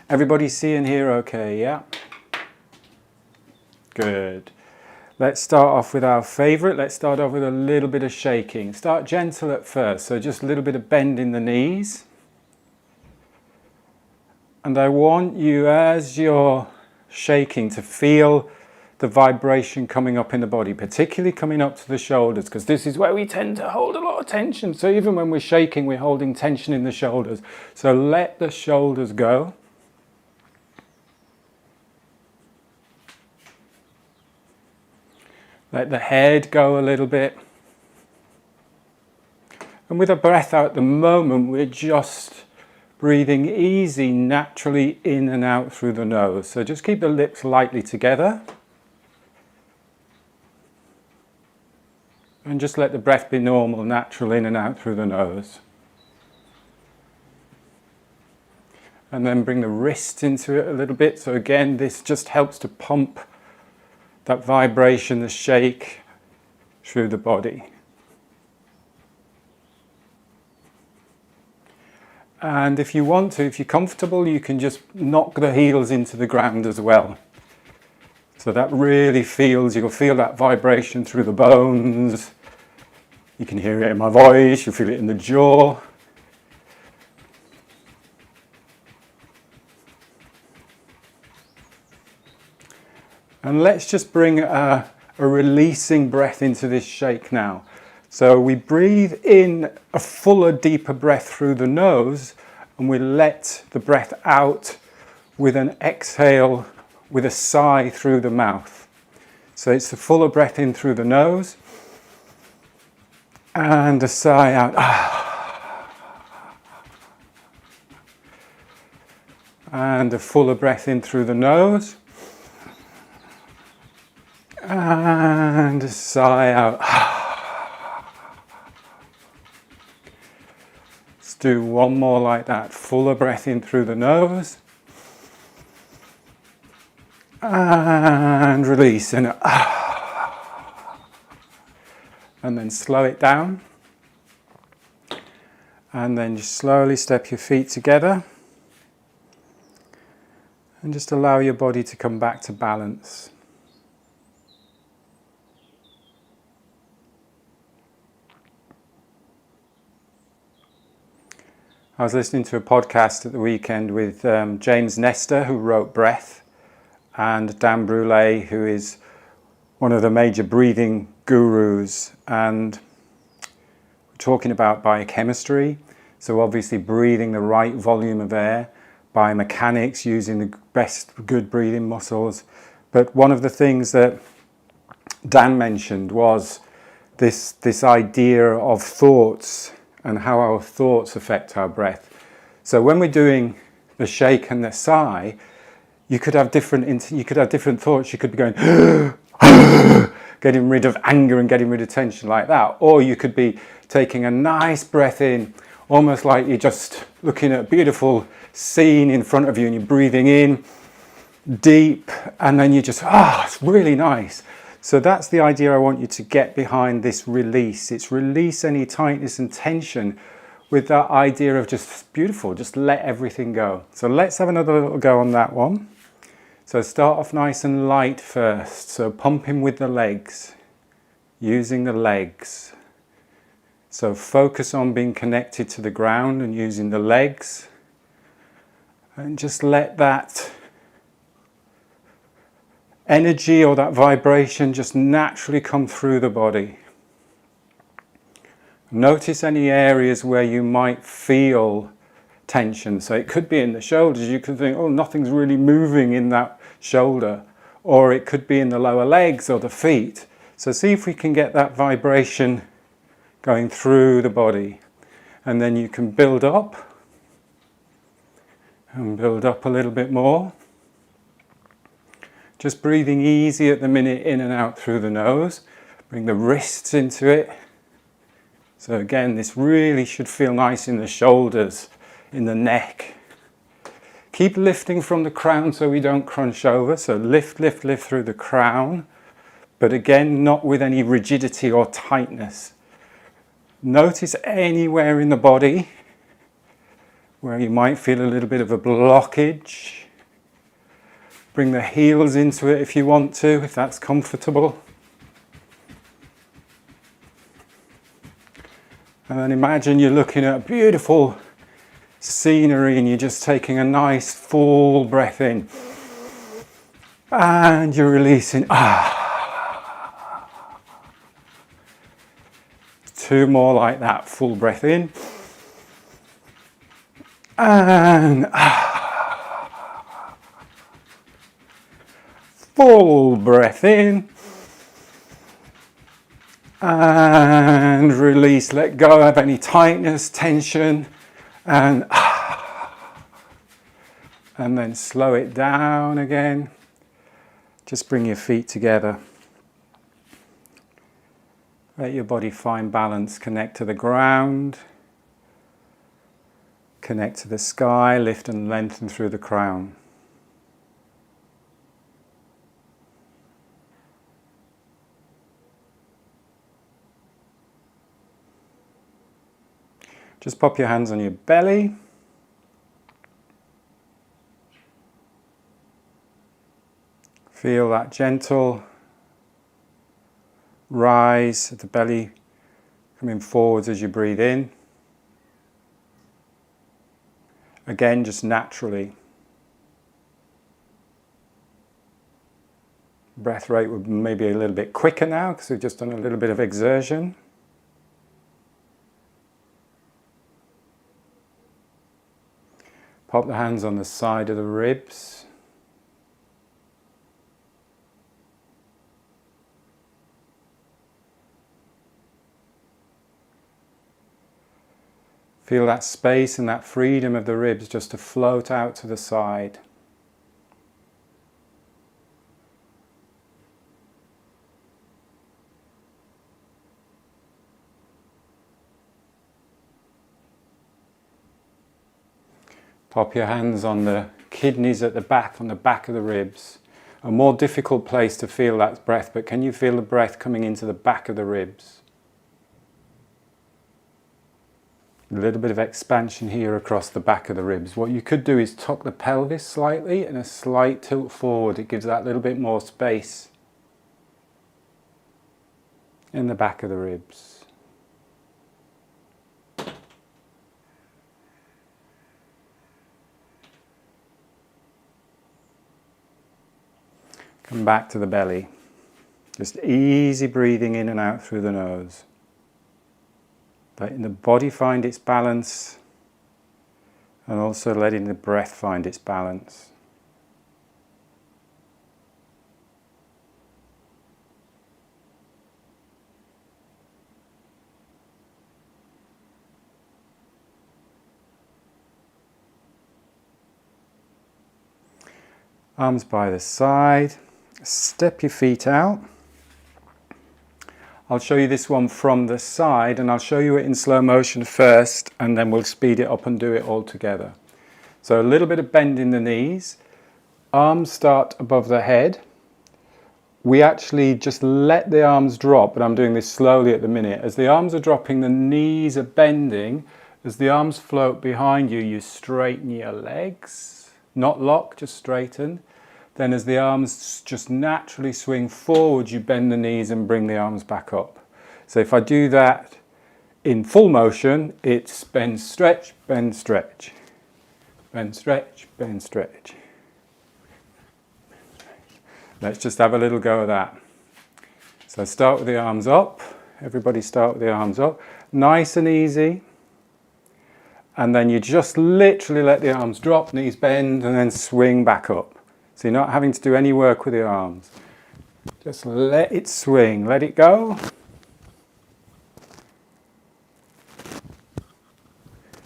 Everybody see and hear okay, yeah? Good. Let's start off with our favourite. Let's start off with a little bit of shaking. Start gentle at first, so just a little bit of bend in the knees. And I want you, as you're shaking, to feel the vibration coming up in the body, particularly coming up to the shoulders, because this is where we tend to hold a lot of tension. So even when we're shaking, we're holding tension in the shoulders. So let the shoulders go. Let the head go a little bit. And with a breath out at the moment, we're just breathing easy, naturally in and out through the nose. So just keep the lips lightly together. And just let the breath be normal, natural in and out through the nose. And then bring the wrist into it a little bit. So again, this just helps to pump that vibration, the shake through the body. And if you want to, if you're comfortable, you can just knock the heels into the ground as well. So that really feels, you'll feel that vibration through the bones. You can hear it in my voice, you feel it in the jaw. And let's just bring a releasing breath into this shake now. So we breathe in a fuller, deeper breath through the nose, and we let the breath out with an exhale, with a sigh through the mouth. So it's a fuller breath in through the nose, and a sigh out. And a fuller breath in through the nose, and a sigh out. Let's do one more like that. Fuller breath in through the nose. And release. And then slow it down. And then just slowly step your feet together. And just allow your body to come back to balance. I was listening to a podcast at the weekend with James Nestor, who wrote Breath, and Dan Brule, who is one of the major breathing gurus. And we're talking about biochemistry, so obviously breathing the right volume of air, biomechanics, using the best good breathing muscles. But one of the things that Dan mentioned was this idea of thoughts and how our thoughts affect our breath. So when we're doing the shake and the sigh, you could have different thoughts. You could be going, getting rid of anger and getting rid of tension like that. Or you could be taking a nice breath in, almost like you're just looking at a beautiful scene in front of you and you're breathing in deep, and then you just, it's really nice. So that's the idea I want you to get behind this release. It's release any tightness and tension with that idea of just beautiful, just let everything go. So let's have another little go on that one. So start off nice and light first. So pumping with the legs, using the legs. So focus on being connected to the ground and using the legs. And just let that energy or that vibration just naturally come through the body. Notice any areas where you might feel tension. So it could be in the shoulders. You could think, nothing's really moving in that shoulder. Or it could be in the lower legs or the feet. So see if we can get that vibration going through the body. And then you can build up. And build up a little bit more. Just breathing easy at the minute, in and out through the nose. Bring the wrists into it. So again, this really should feel nice in the shoulders, in the neck. Keep lifting from the crown so we don't crunch over. So lift, lift, lift through the crown. But again, not with any rigidity or tightness. Notice anywhere in the body where you might feel a little bit of a blockage. Bring the heels into it if you want to, if that's comfortable. And then imagine you're looking at beautiful scenery and you're just taking a nice full breath in. And you're releasing. Two more like that, full breath in. And full breath in. And release, let go of any tightness, tension, and then slow it down again. Just bring your feet together. Let your body find balance, connect to the ground, connect to the sky, lift and lengthen through the crown. Just pop your hands on your belly. Feel that gentle rise of the belly coming forwards as you breathe in. Again, just naturally. Breath rate would maybe a little bit quicker now because we've just done a little bit of exertion. Pop the hands on the side of the ribs. Feel that space and that freedom of the ribs just to float out to the side. Pop your hands on the kidneys at the back, on the back of the ribs. A more difficult place to feel that breath, but can you feel the breath coming into the back of the ribs? A little bit of expansion here across the back of the ribs. What you could do is tuck the pelvis slightly and a slight tilt forward. It gives that little bit more space in the back of the ribs. Come back to the belly. Just easy breathing in and out through the nose. Letting the body find its balance and also letting the breath find its balance. Arms by the side. Step your feet out. I'll show you this one from the side and I'll show you it in slow motion first and then we'll speed it up and do it all together. So a little bit of bend in the knees. Arms start above the head. We actually just let the arms drop, but I'm doing this slowly at the minute. As the arms are dropping, the knees are bending. As the arms float behind you, you straighten your legs. Not lock, just straighten. Then as the arms just naturally swing forward, you bend the knees and bring the arms back up. So if I do that in full motion, it's bend, stretch, bend, stretch. Bend, stretch, bend, stretch. Let's just have a little go of that. So start with the arms up. Everybody start with the arms up. Nice and easy. And then you just literally let the arms drop, knees bend, and then swing back up. So you're not having to do any work with your arms. Just let it swing, let it go.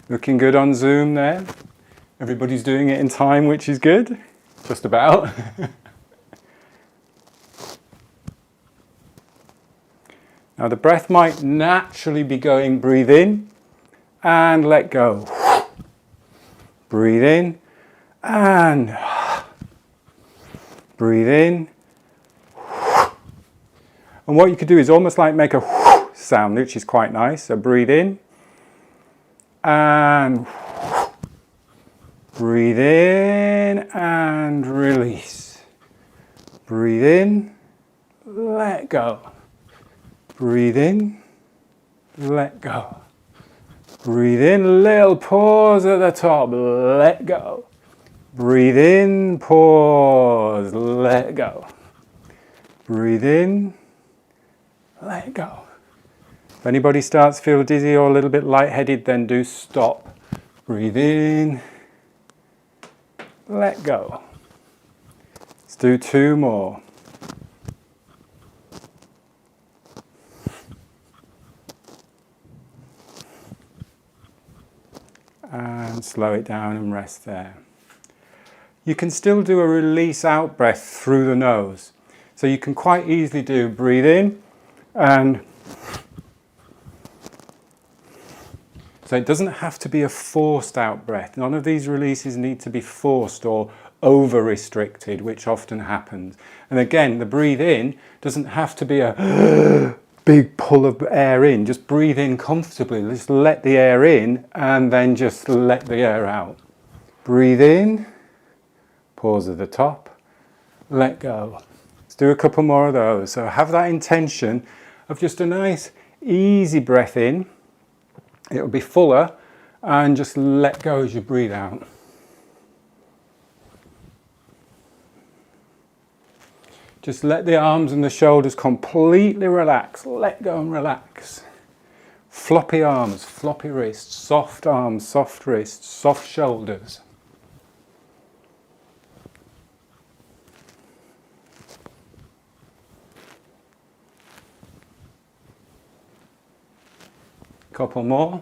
Looking good on Zoom there. Everybody's doing it in time, which is good. Just about. Now the breath might naturally be going, breathe in and let go. Breathe in and breathe in. And what you could do is almost like make a sound, which is quite nice. So breathe in and Breathe in and release. Breathe in, let go. Breathe in, let go. Breathe in, little pause at the top, let go. Breathe in, pause, let go. Breathe in, let go. If anybody starts to feel dizzy or a little bit lightheaded, then do stop. Breathe in, let go. Let's do 2 more. And slow it down and rest there. You can still do a release out breath through the nose. So you can quite easily do breathe in and so it doesn't have to be a forced out breath. None of these releases need to be forced or over restricted, which often happens. And again, the breathe in doesn't have to be a big pull of air in. Just breathe in comfortably. Just let the air in and then just let the air out. Breathe in, pause at the top, let go. Let's do a couple more of those. So have that intention of just a nice easy breath in. It'll be fuller and just let go as you breathe out. Just let the arms and the shoulders completely relax. Let go and relax. Floppy arms, floppy wrists, soft arms, soft wrists, soft shoulders. Couple more.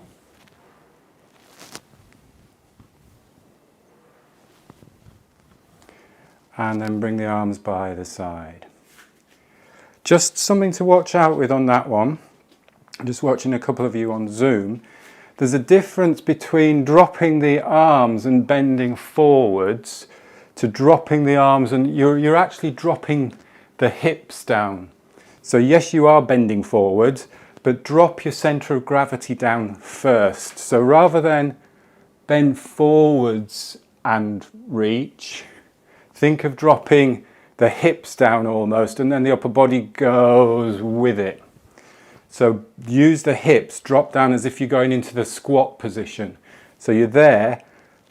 And then bring the arms by the side. Just something to watch out with on that one. I'm just watching a couple of you on Zoom. There's a difference between dropping the arms and bending forwards to dropping the arms, and you're actually dropping the hips down. So yes, you are bending forwards, but drop your center of gravity down first. So rather than bend forwards and reach, think of dropping the hips down almost, and then the upper body goes with it. So use the hips, drop down as if you're going into the squat position. So you're there,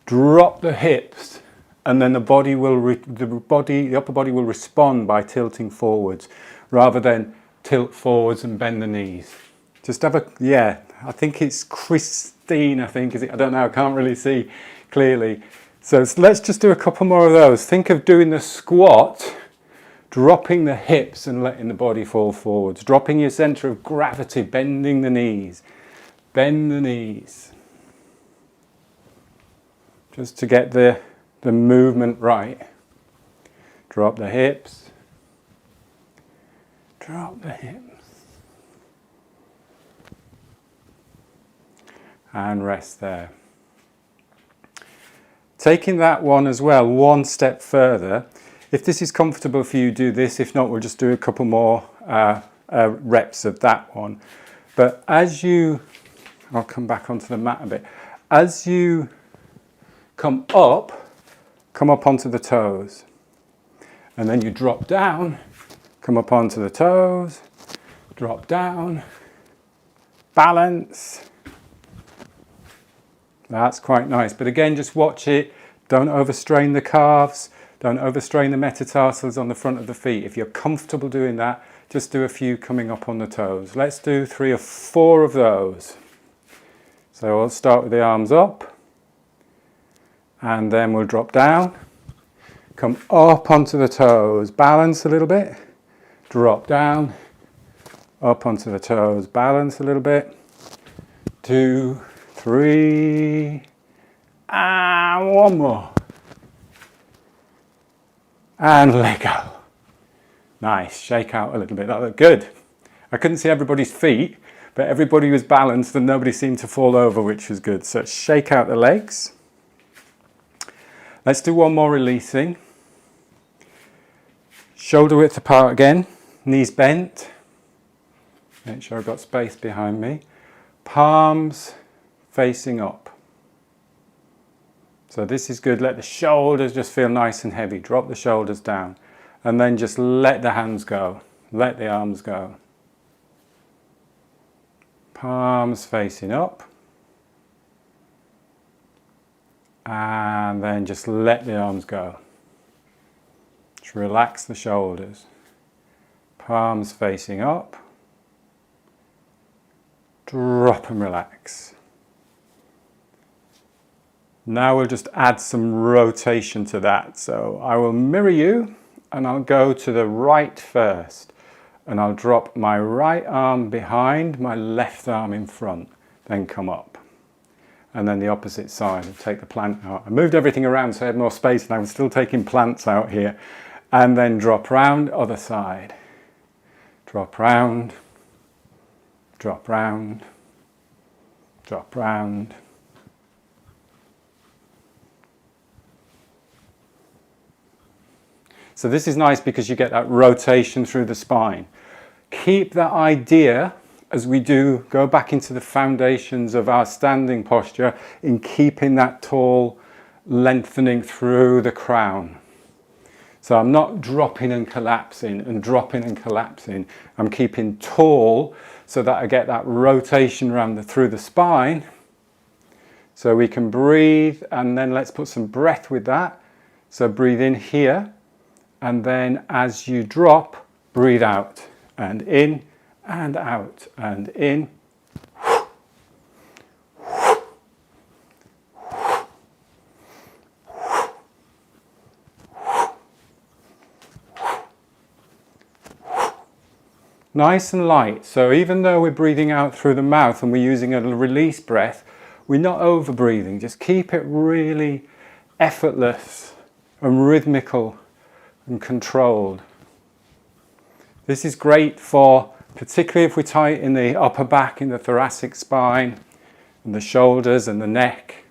drop the hips, and then the upper body will respond by tilting forwards, rather than tilt forwards and bend the knees. Just have I think it's Christine, I don't know, I can't really see clearly. So let's just do a couple more of those. Think of doing the squat, dropping the hips and letting the body fall forwards. Dropping your center of gravity, bending the knees. Bend the knees. Just to get the movement right. Drop the hips. Drop the hips. And rest there. Taking that one as well, one step further. If this is comfortable for you, do this. If not, we'll just do a couple more reps of that one. But I'll come back onto the mat a bit. As you come up onto the toes. And then you drop down, come up onto the toes, drop down, balance. That's quite nice, but again, just watch it. Don't overstrain the calves. Don't overstrain the metatarsals on the front of the feet. If you're comfortable doing that, just do a few coming up on the toes. Let's do 3 or 4 of those. So we'll start with the arms up, and then we'll drop down, come up onto the toes, balance a little bit, drop down, up onto the toes, balance a little bit, 2, 3, and 1 more. And let go. Nice, shake out a little bit, that looked good. I couldn't see everybody's feet, but everybody was balanced and nobody seemed to fall over, which was good. So shake out the legs. Let's do 1 more releasing. Shoulder width apart again, knees bent. Make sure I've got space behind me. Palms facing up. So this is good. Let the shoulders just feel nice and heavy. Drop the shoulders down. And then just let the hands go. Let the arms go. Palms facing up. And then just let the arms go. Just relax the shoulders. Palms facing up. Drop and relax. Now we'll just add some rotation to that. So I will mirror you and I'll go to the right first. And I'll drop my right arm behind, my left arm in front. Then come up. And then the opposite side, and take the plant out. I moved everything around so I had more space and I was still taking plants out here. And then drop round, other side. Drop round, drop round, drop round. So this is nice because you get that rotation through the spine. Keep that idea as we do go back into the foundations of our standing posture in keeping that tall lengthening through the crown. So I'm not dropping and collapsing and dropping and collapsing. I'm keeping tall so that I get that rotation through the spine. So we can breathe, and then let's put some breath with that. So breathe in here, and then as you drop, breathe out and in and out and in. Nice and light. So even though we're breathing out through the mouth and we're using a release breath, we're not over breathing. Just keep it really effortless and rhythmical and controlled. This is great for, particularly if we're tight in the upper back, in the thoracic spine, and the shoulders and the neck.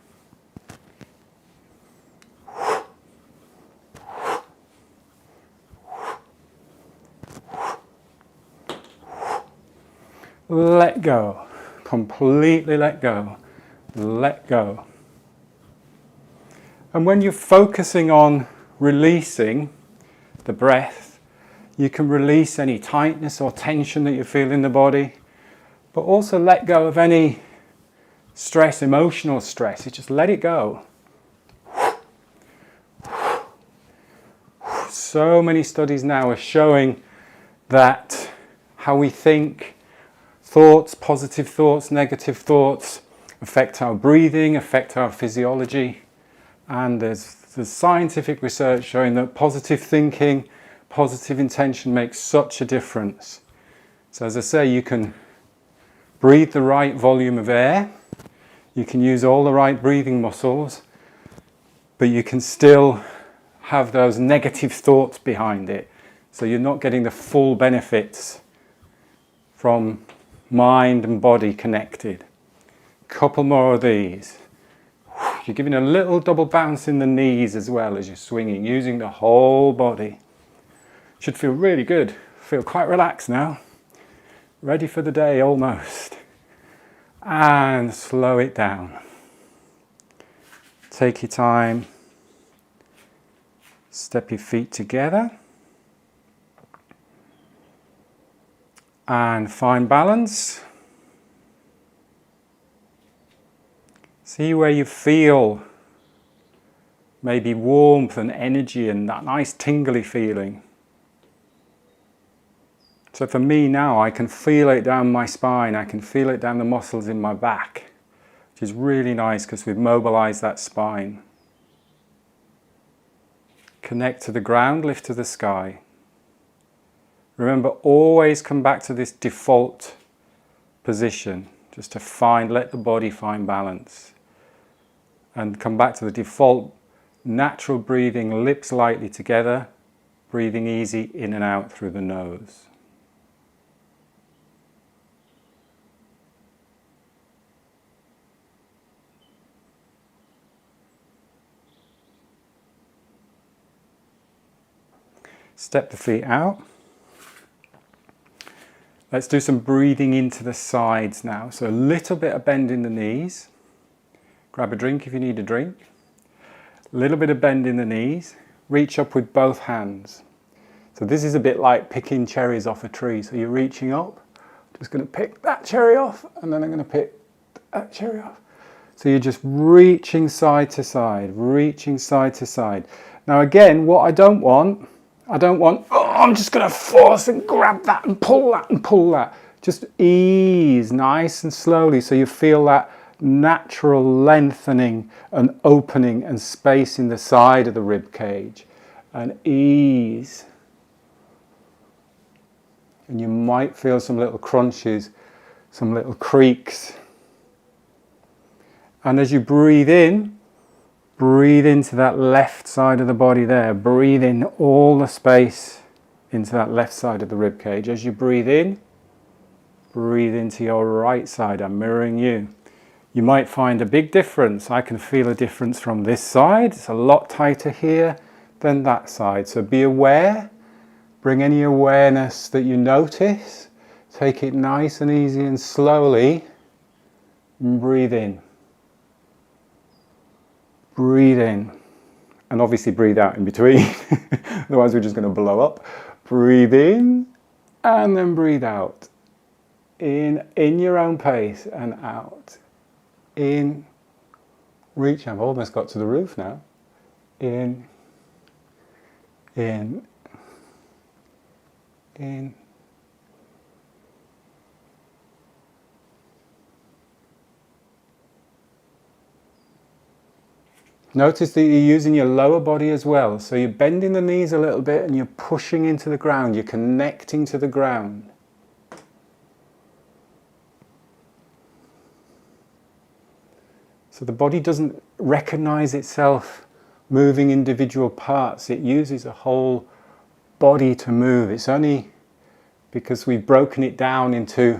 Let go. Completely let go. Let go. And when you're focusing on releasing the breath, you can release any tightness or tension that you feel in the body, but also let go of any stress, emotional stress. You just let it go. So many studies now are showing that how we think, thoughts, positive thoughts, negative thoughts, affect our breathing, affect our physiology. And there's scientific research showing that positive thinking, positive intention makes such a difference. So as I say, you can breathe the right volume of air, you can use all the right breathing muscles, but you can still have those negative thoughts behind it. So you're not getting the full benefits from mind and body connected. Couple more of these. You're giving a little double bounce in the knees as well as you're swinging, using the whole body. Should feel really good. Feel quite relaxed now. Ready for the day almost. And slow it down. Take your time. Step your feet together. And find balance. See where you feel maybe warmth and energy and that nice tingly feeling. So for me now, I can feel it down my spine, I can feel it down the muscles in my back, which is really nice because we've mobilized that spine. Connect to the ground, lift to the sky. Remember, always come back to this default position, just to let the body find balance. And come back to the default natural breathing, lips lightly together, breathing easy in and out through the nose. Step the feet out. Let's do some breathing into the sides now. So a little bit of bend in the knees. Grab a drink if you need a drink. A little bit of bend in the knees. Reach up with both hands. So this is a bit like picking cherries off a tree. So you're reaching up, just going to pick that cherry off, and then I'm going to pick that cherry off. So you're just reaching side to side, reaching side to side. Now again, what I don't want, oh, I'm just going to force and grab that and pull that and pull that. Just ease nice and slowly so you feel that natural lengthening and opening and space in the side of the rib cage. And ease. And you might feel some little crunches, some little creaks. And as you breathe into that left side of the body there. Breathe in all the space into that left side of the rib cage. As you breathe in, breathe into your right side. I'm mirroring you. You might find a big difference. I can feel a difference from this side. It's a lot tighter here than that side. So be aware. Bring any awareness that you notice. Take it nice and easy and slowly. And breathe in. Breathe in. And obviously breathe out in between. Otherwise we're just going to blow up. Breathe in and then breathe out. In your own pace and out. In. Reach. I've almost got to the roof now. In. In. In. Notice that you're using your lower body as well. So you're bending the knees a little bit and you're pushing into the ground. You're connecting to the ground. So the body doesn't recognize itself moving individual parts. It uses a whole body to move. It's only because we've broken it down into,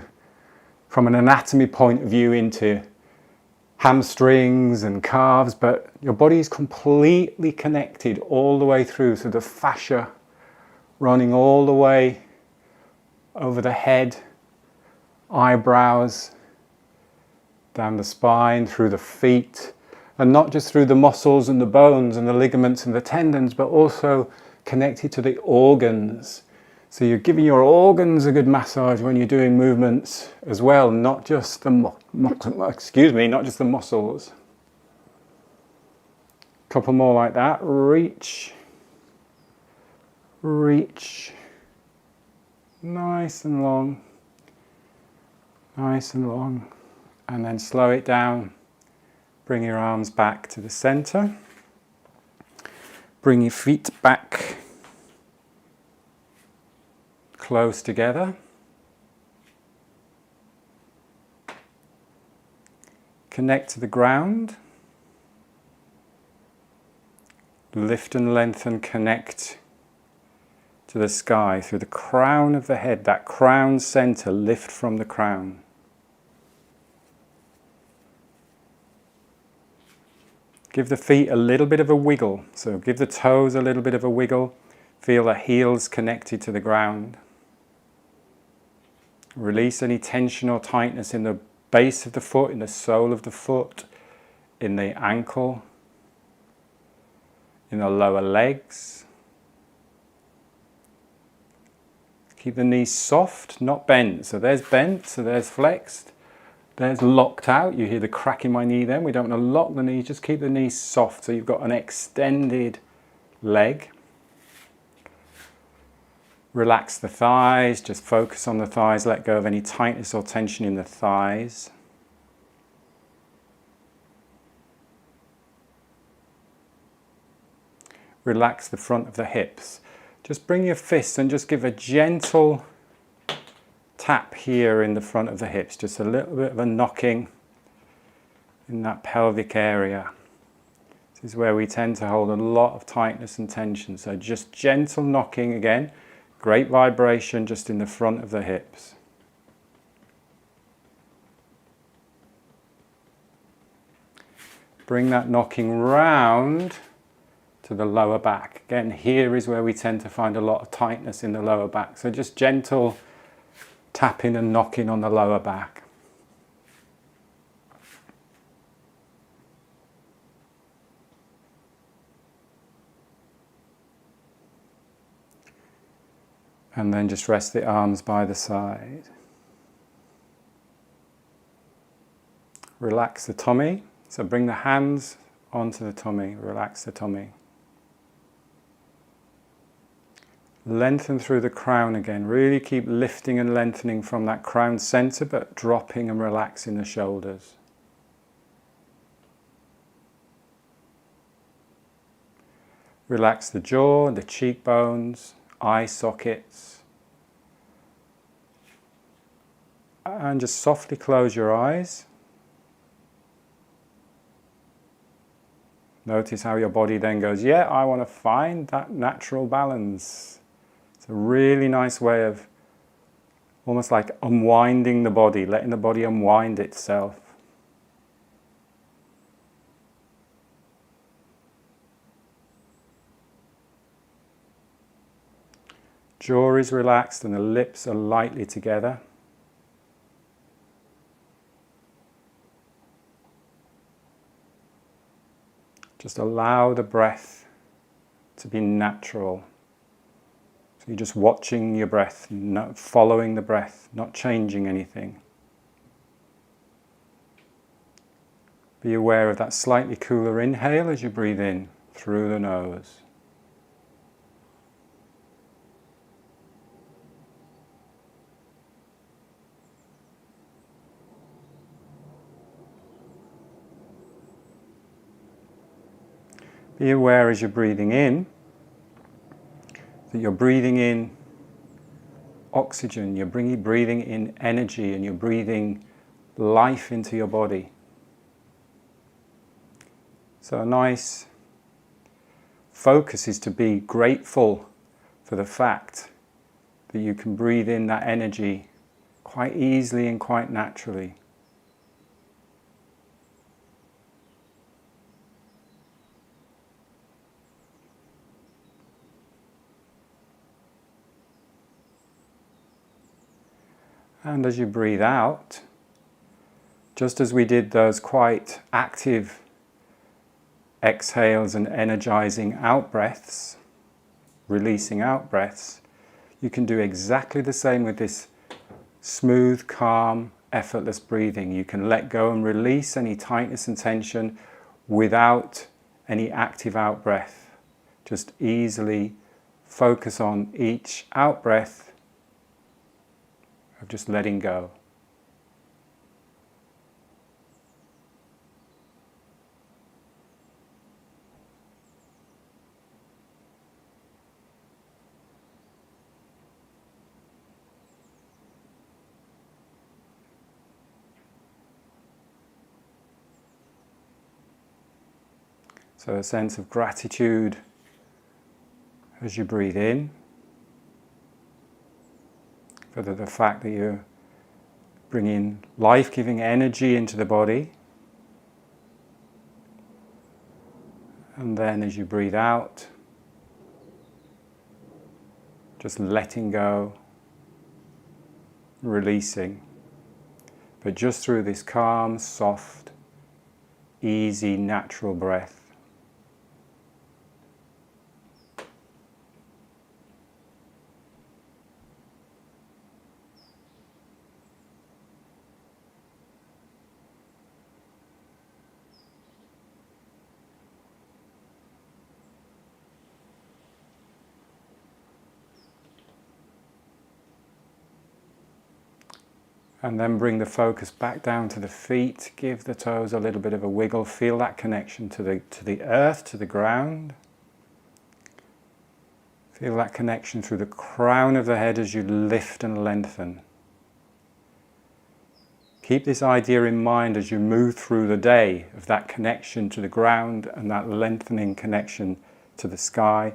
from an anatomy point of view, into hamstrings and calves, but your body is completely connected all the way through. So the fascia running all the way over the head, eyebrows, down the spine, through the feet, and not just through the muscles and the bones and the ligaments and the tendons, but also connected to the organs. So you're giving your organs a good massage when you're doing movements as well, not just the not just the muscles. A couple more like that. Reach, reach, nice and long, nice and long, and then slow it down. Bring your arms back to the center. Bring your feet back close together. Connect to the ground. Lift and lengthen, connect to the sky through the crown of the head, that crown center, lift from the crown. Give the feet a little bit of a wiggle, so give the toes a little bit of a wiggle. Feel the heels connected to the ground. Release any tension or tightness in the base of the foot, in the sole of the foot, in the ankle, in the lower legs. Keep the knees soft, not bent. So there's bent, so there's flexed. There's locked out. You hear the crack in my knee then. We don't want to lock the knees, just keep the knees soft so you've got an extended leg. Relax the thighs, just focus on the thighs, let go of any tightness or tension in the thighs. Relax the front of the hips. Just bring your fists and just give a gentle tap here in the front of the hips, just a little bit of a knocking in that pelvic area. This is where we tend to hold a lot of tightness and tension, so just gentle knocking again. Great vibration just in the front of the hips. Bring that knocking round to the lower back. Again, here is where we tend to find a lot of tightness in the lower back. So just gentle tapping and knocking on the lower back. And then just rest the arms by the side. Relax the tummy. So bring the hands onto the tummy. Relax the tummy. Lengthen through the crown again. Really keep lifting and lengthening from that crown center, but dropping and relaxing the shoulders. Relax the jaw, the cheekbones, eye sockets. And just softly close your eyes. Notice how your body then goes, yeah, I want to find that natural balance. It's a really nice way of almost like unwinding the body, letting the body unwind itself. Jaw is relaxed and the lips are lightly together. Just allow the breath to be natural. So you're just watching your breath, not following the breath, not changing anything. Be aware of that slightly cooler inhale as you breathe in through the nose. Be aware as you're breathing in, that you're breathing in oxygen, you're breathing in energy, and you're breathing life into your body. So a nice focus is to be grateful for the fact that you can breathe in that energy quite easily and quite naturally. And as you breathe out, just as we did those quite active exhales and energizing out breaths, releasing out breaths, you can do exactly the same with this smooth, calm, effortless breathing. You can let go and release any tightness and tension without any active out breath. Just easily focus on each out breath of just letting go. So a sense of gratitude as you breathe in, for the fact that you're bringing life-giving energy into the body. And then as you breathe out, just letting go, releasing. But just through this calm, soft, easy, natural breath. And then bring the focus back down to the feet. Give the toes a little bit of a wiggle. Feel that connection to the earth, to the ground. Feel that connection through the crown of the head as you lift and lengthen. Keep this idea in mind as you move through the day of that connection to the ground and that lengthening connection to the sky.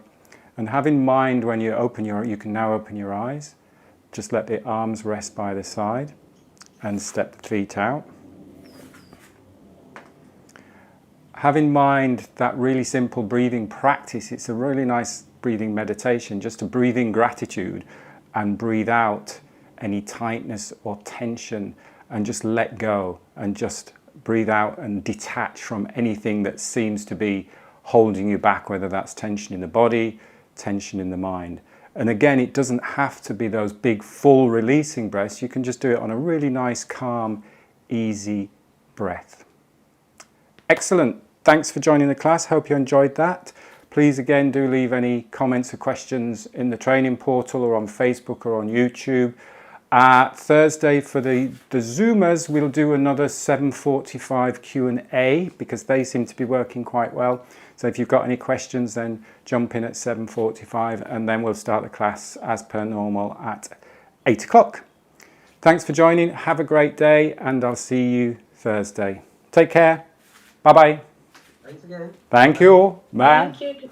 And have in mind when you can now open your eyes. Just let the arms rest by the side. And step the feet out. Have in mind that really simple breathing practice. It's a really nice breathing meditation, just to breathe in gratitude and breathe out any tightness or tension and just let go and just breathe out and detach from anything that seems to be holding you back, whether that's tension in the body, tension in the mind. And again, it doesn't have to be those big full releasing breaths. You can just do it on a really nice, calm, easy breath. Excellent. Thanks for joining the class. Hope you enjoyed that. Please again do leave any comments or questions in the training portal or on Facebook or on YouTube. Thursday for the Zoomers, we'll do another 7:45 Q&A because they seem to be working quite well. So if you've got any questions, then jump in at 7:45 and then we'll start the class as per normal at 8 o'clock. Thanks for joining. Have a great day and I'll see you Thursday. Take care. Bye-bye. Thanks again. Thank you. Bye. Thank you.